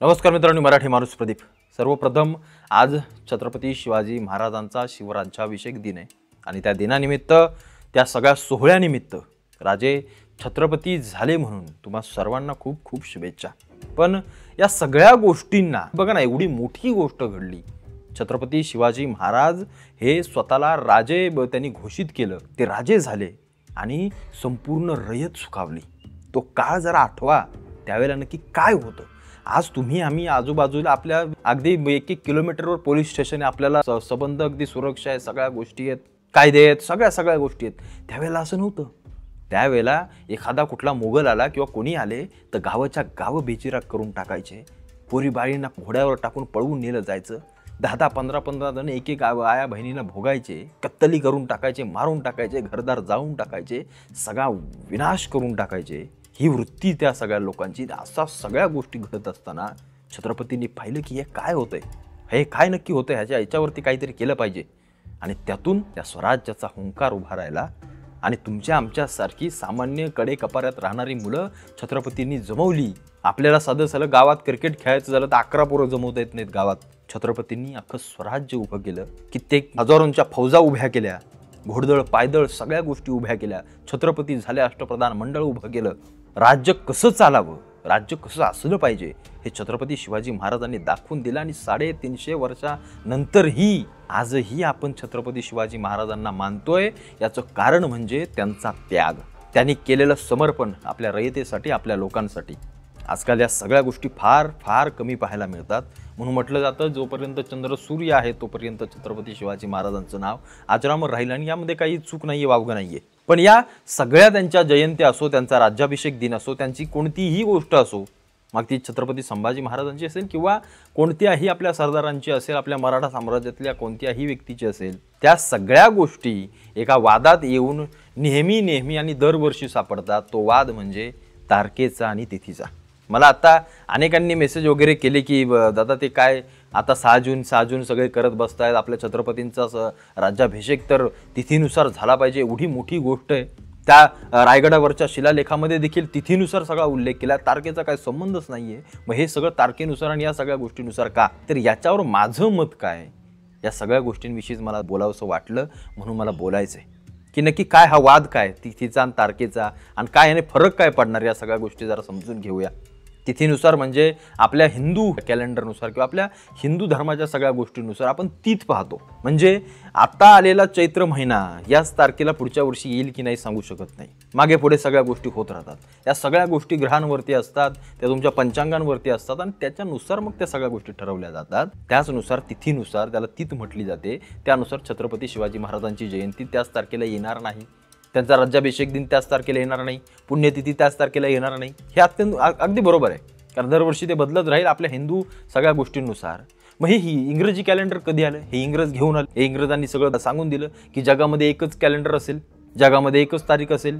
नमस्कार मित्रांनो, मराठी माणूस प्रदीप। सर्वप्रथम आज छत्रपती शिवाजी महाराजांचा शिवराज्याभिषेक दिन आहे आणि त्या दिनानिमित्त त्या सगळ्या सोहळ्यानिमित्त राजे छत्रपती झाले म्हणून तुम्हा सर्वांना खूप खूप शुभेच्छा। पण या सगळ्या गोष्टींना बघा ना, एवढी मोठी गोष्ट घडली। छत्रपती शिवाजी महाराज हे स्वतःला राजे त्यांनी घोषित केलं, ते राजे झाले आणि संपूर्ण रयत सुखावली। तो काळ जरा आठवा, त्यावेळेला नक्की काय होतं। आज तुम्ही आम्ही आजूबाजूला आपल्या अगदी 1-1 किलोमीटरवर पोलीस स्टेशन आहे, आपल्याला संबंध अगदी सुरक्षा आहे, सगळ्या गोष्टी आहेत, कायदे आहेत, सगळ्या गोष्टी आहेत। त्यावेळेला असं नव्हतं। त्यावेळेला एखादा कुठला मोगल आला किंवा कोणी आले तर गावाच्या गाव बेचिराग करून टाकायचे, पोरी बाळींना घोड्यावर टाकून पळवून नेलं जायचं। 10-10 15-15 जण एक आया बहिणीला भोगायचे, कत्तली करून टाकायचे, मारून टाकायचे, घरदार जाळून टाकायचे, सगळा विनाश करून टाकायचे। ही वृत्ती त्या सगळ्या लोकांची। असा सगळ्या गोष्टी घडत असताना छत्रपतींनी पाहिलं की हे काय होतंय, हे काय नक्की होतंय, ह्याच्यावरती काहीतरी केलं पाहिजे। आणि त्यातून त्या स्वराज्याचा हुंकार उभा राहिला आणि तुमच्या आमच्यासारखी सामान्य कडे कपाऱ्यात राहणारी मुलं छत्रपतींनी जमवली। आपल्याला साधं गावात क्रिकेट खेळायचं झालं तर 11 पोरं जमवता येत नाहीत गावात। छत्रपतींनी अख्खं स्वराज्य उभं केलं, कित्येक हजारोंच्या फौजा उभ्या केल्या, घोडदळ पायदळ सगळ्या गोष्टी उभ्या केल्या। छत्रपती झाले, अष्टप्रधान मंडळ उभं केलं। राज्य कसं चालावं, राज्य कसं असलं पाहिजे हे छत्रपती शिवाजी महाराजांनी दाखवून दिलं। आणि 350 वर्षानंतरही आजही आपण छत्रपती शिवाजी महाराजांना मानतोय। याचं कारण म्हणजे त्यांचा त्याग, त्यांनी केलेलं समर्पण आपल्या रयतेसाठी, आपल्या लोकांसाठी। आजकाल या सगळ्या गोष्टी फार फार कमी पाहायला मिळतात। म्हणून म्हटलं जातं, जोपर्यंत चंद्र सूर्य आहे तोपर्यंत छत्रपती शिवाजी महाराजांचं नाव अजरामर राहील आणि यामध्ये काही चूक नाहीये, वावगं नाहीये। पण या सगळ्या त्यांच्या जयंत्या असो, त्यांचा राज्याभिषेक दिन असो, त्यांची कोणतीही गोष्ट असो, मग ती छत्रपती संभाजी महाराजांची असेल किंवा कोणत्याही आपल्या सरदारांची असेल, आपल्या मराठा साम्राज्यातल्या कोणत्याही व्यक्तीची असेल, त्या सगळ्या गोष्टी एका वादात येऊन नेहमी आणि दरवर्षी सापडतात। तो वाद म्हणजे तारखेचा आणि तिथीचा। मला आता अनेकांनी मेसेज वगैरे केले की दादा ते काय आता 6 जून सगळे करत बसतायत, आपल्या छत्रपतींचा राज्याभिषेक तर तिथीनुसार झाला पाहिजे, एवढी मोठी गोष्ट आहे। त्या रायगडावरच्या शिलालेखामध्ये देखील तिथीनुसार सगळा उल्लेख केला, तारखेचा काही संबंधच नाहीये। मग हे सगळं तारखेनुसार आणि या सगळ्या गोष्टीनुसार का? तर याच्यावर माझं मत काय, या सगळ्या गोष्टींविषयीच मला बोलावंसं वाटलं, म्हणून मला बोलायचंय की नक्की काय हा वाद काय तिथीचा आणि तारखेचा, आणि काय याने फरक काय पडणार, या सगळ्या गोष्टी जरा समजून घेऊया। तिथीनुसार म्हणजे आपल्या हिंदू कॅलेंडरनुसार किंवा आपल्या हिंदू धर्माच्या सगळ्या गोष्टींनुसार आपण तीथ पाहतो। म्हणजे आता आलेला चैत्र महिना याच तारखेला पुढच्या वर्षी येईल की नाही सांगू शकत नाही, मागे पुढे सगळ्या गोष्टी होत राहतात। या सगळ्या गोष्टी ग्रहांवरती असतात, त्या तुमच्या पंचांगांवरती असतात आणि त्याच्यानुसार मग त्या सगळ्या गोष्टी ठरवल्या जातात। त्याचनुसार तिथीनुसार, त्याला तीथ म्हटली जाते, त्यानुसार छत्रपती शिवाजी महाराजांची जयंती त्याच तारखेला येणार नाही, त्यांचा राज्याभिषेक दिन त्याच तारखेला येणार नाही, पुण्यतिथी त्याच तारखेला येणार नाही। हे अगदी बरोबर आहे, कारण दरवर्षी ते बदलत राहील आपल्या हिंदू सगळ्या गोष्टींनुसार। मग हे इंग्रजी कॅलेंडर कधी आलं, हे इंग्रज घेऊन आले। हे इंग्रजांनी सगळं सांगून दिलं की जगामध्ये एकच कॅलेंडर असेल, जगामध्ये एकच तारीख असेल,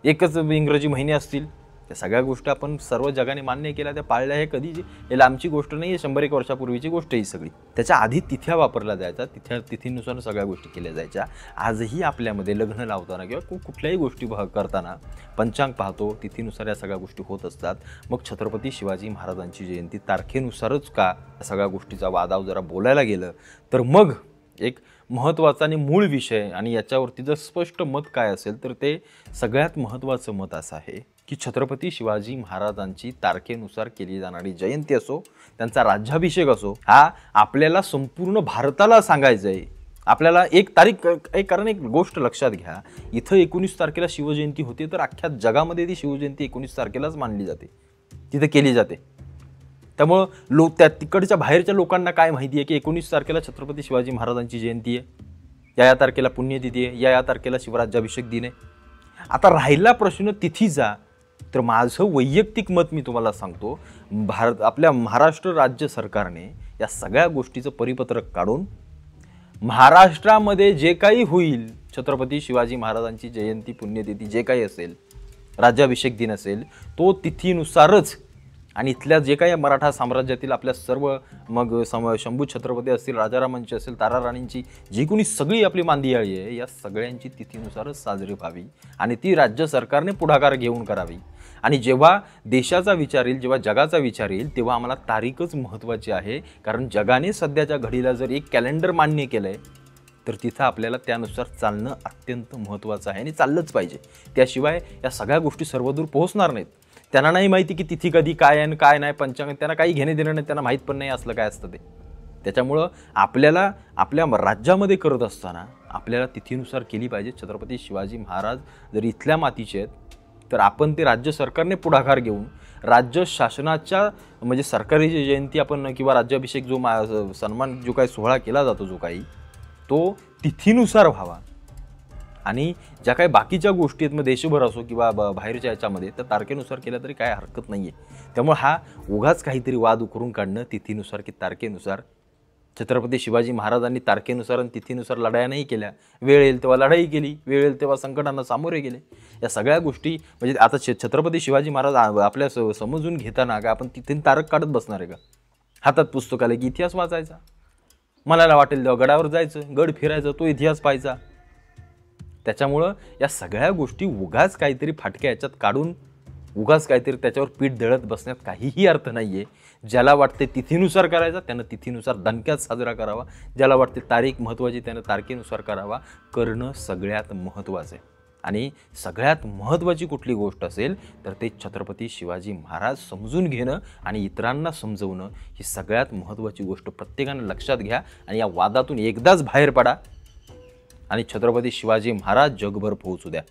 एकच इंग्रजी महिने असतील। त्या सगळ्या गोष्टी आपण सर्व जगाने मान्य केल्या, त्या पाळल्या। हे कधी हे लांबची गोष्ट नाही आहे, 100-1 वर्षापूर्वीची गोष्ट ही सगळी। त्याच्या आधी तिथ्या वापरल्या जायच्या, तिथीनुसार सगळ्या गोष्टी केल्या जायच्या। आजही आपल्यामध्ये लग्न लावताना किंवा कुठल्याही गोष्टी करताना पंचांग पाहतो, तिथीनुसार या सगळ्या गोष्टी होत असतात। मग छत्रपती शिवाजी महाराजांची जयंती तारखेनुसारच का, या सगळ्या गोष्टीचा वादाव जरा बोलायला गेलं तर मग एक महत्त्वाचा आणि मूळ विषय, आणि याच्यावरती जर स्पष्ट मत काय असेल तर ते सगळ्यात महत्त्वाचं मत असं आहे की छत्रपती शिवाजी महाराजांची तारखेनुसार केली जाणारी जयंती असो, त्यांचा राज्याभिषेक असो, हा आपल्याला संपूर्ण भारताला सांगायचं आहे। आपल्याला एक तारीख कारण एक गोष्ट लक्षात घ्या, इथं 19 तारखेला शिवजयंती होते तर अख्ख्या जगामध्ये ती शिवजयंती 19 तारखेलाच मानली जाते, तिथं केली जाते। त्यामुळं त्या तिकडच्या बाहेरच्या लोकांना काय माहिती आहे की 19 तारखेला छत्रपती शिवाजी महाराजांची जयंती आहे, या तारखेला पुण्यतिथी आहे, या तारखेला शिवराज्याभिषेक दिन आहे। आता राहिला प्रश्न तिथीचा, तर माझं वैयक्तिक मत मी तुम्हाला सांगतो, आपल्या महाराष्ट्र राज्य सरकारने या सगळ्या गोष्टीचं परिपत्रक काढून महाराष्ट्रामध्ये जे काही होईल, छत्रपती शिवाजी महाराजांची जयंती, पुण्यतिथी जे काही असेल, राज्याभिषेक दिन असेल, तो तिथीनुसारच, आणि इथल्या जे काही मराठा साम्राज्यातील आपल्या सर्व मग शंभू छत्रपती असतील, राजारामांची असेल, ताराराणींची जी कोणी सगळी आपली मांदियाळी आहे, या सगळ्यांची तिथीनुसारच साजरी व्हावी आणि ती राज्य सरकारने पुढाकार घेऊन करावी। आणि जेव्हा देशाचा विचार येईल, जेव्हा जगाचा विचार येईल, तेव्हा आम्हाला तारीखच महत्त्वाची आहे. कारण जगाने सध्याच्या घडीला जर एक कॅलेंडर मान्य केलं आहे, तर तिथं आपल्याला त्यानुसार चालणं अत्यंत महत्त्वाचं आहे आणि चाललंच पाहिजे. त्याशिवाय या सगळ्या गोष्टी सर्वदूर पोहोचणार नाहीत. त्यांना नाही माहिती की तिथी कधी काय आहे आणि काय नाही, पंचांग त्यांना काही घेणे देणं नाही, त्यांना माहीत पण नाही असलं काय असतं ते. त्याच्यामुळं आपल्याला आपल्या राज्यामध्ये करत असताना आपल्याला तिथीनुसार केली पाहिजे. छत्रपती शिवाजी महाराज जर इथल्या मातीचे आहेत, तर आपण ते राज्य सरकारने पुढाकार घेऊन राज्य शासनाच्या म्हणजे सरकारी जी जयंती आपण किंवा राज्याभिषेक जो सन्मान जो काही सोहळा केला जातो जो काही, तो तिथीनुसार व्हावा. आणि ज्या काही बाकीच्या गोष्टी आहेत, मग देशभर असो किंवा बाहेरच्या याच्यामध्ये, तर तारखेनुसार केलं तरी काय हरकत नाही आहे. त्यामुळे हा उगाच काहीतरी वाद उकरून काढणं तिथीनुसार की तारखेनुसार. छत्रपती शिवाजी महाराजांनी तारखेनुसार आणि तिथीनुसार लढाया नाही केल्या. वेळ येईल तेव्हा लढाई केली, वेळ येईल तेव्हा संकटांना सामोरे गेले. या सगळ्या गोष्टी म्हणजे आता छत्रपती शिवाजी महाराज आपल्या समजून घेताना का आपण तिथे तारख काढत बसणार आहे का? हातात पुस्तक आलं की इतिहास वाचायचा, मनाला वाटेल तेव्हा गडावर जायचं, गड फिरायचं, तो इतिहास पाहायचा. त्याच्यामुळं या सगळ्या गोष्टी उगाच काहीतरी फाटक्या याच्यात काढून उगाच काहीतरी त्याच्यावर पीठ दळत बसण्यात काहीही अर्थ नाही आहे. ज्याला वाटते तिथीनुसार करायचा त्यानं तिथीनुसार दणक्यात साजरा करावा. ज्याला वाटते तारीख महत्त्वाची त्यानं तारखेनुसार करावा. करणं सगळ्यात महत्त्वाचं आहे. आणि सगळ्यात महत्त्वाची कुठली गोष्ट असेल तर ते छत्रपती शिवाजी महाराज समजून घेणं आणि इतरांना समजवणं ही सगळ्यात महत्त्वाची गोष्ट प्रत्येकानं लक्षात घ्या. आणि या वादातून एकदाच बाहेर पडा आणि छत्रपती शिवाजी महाराज जगभर पोहोचू द्या.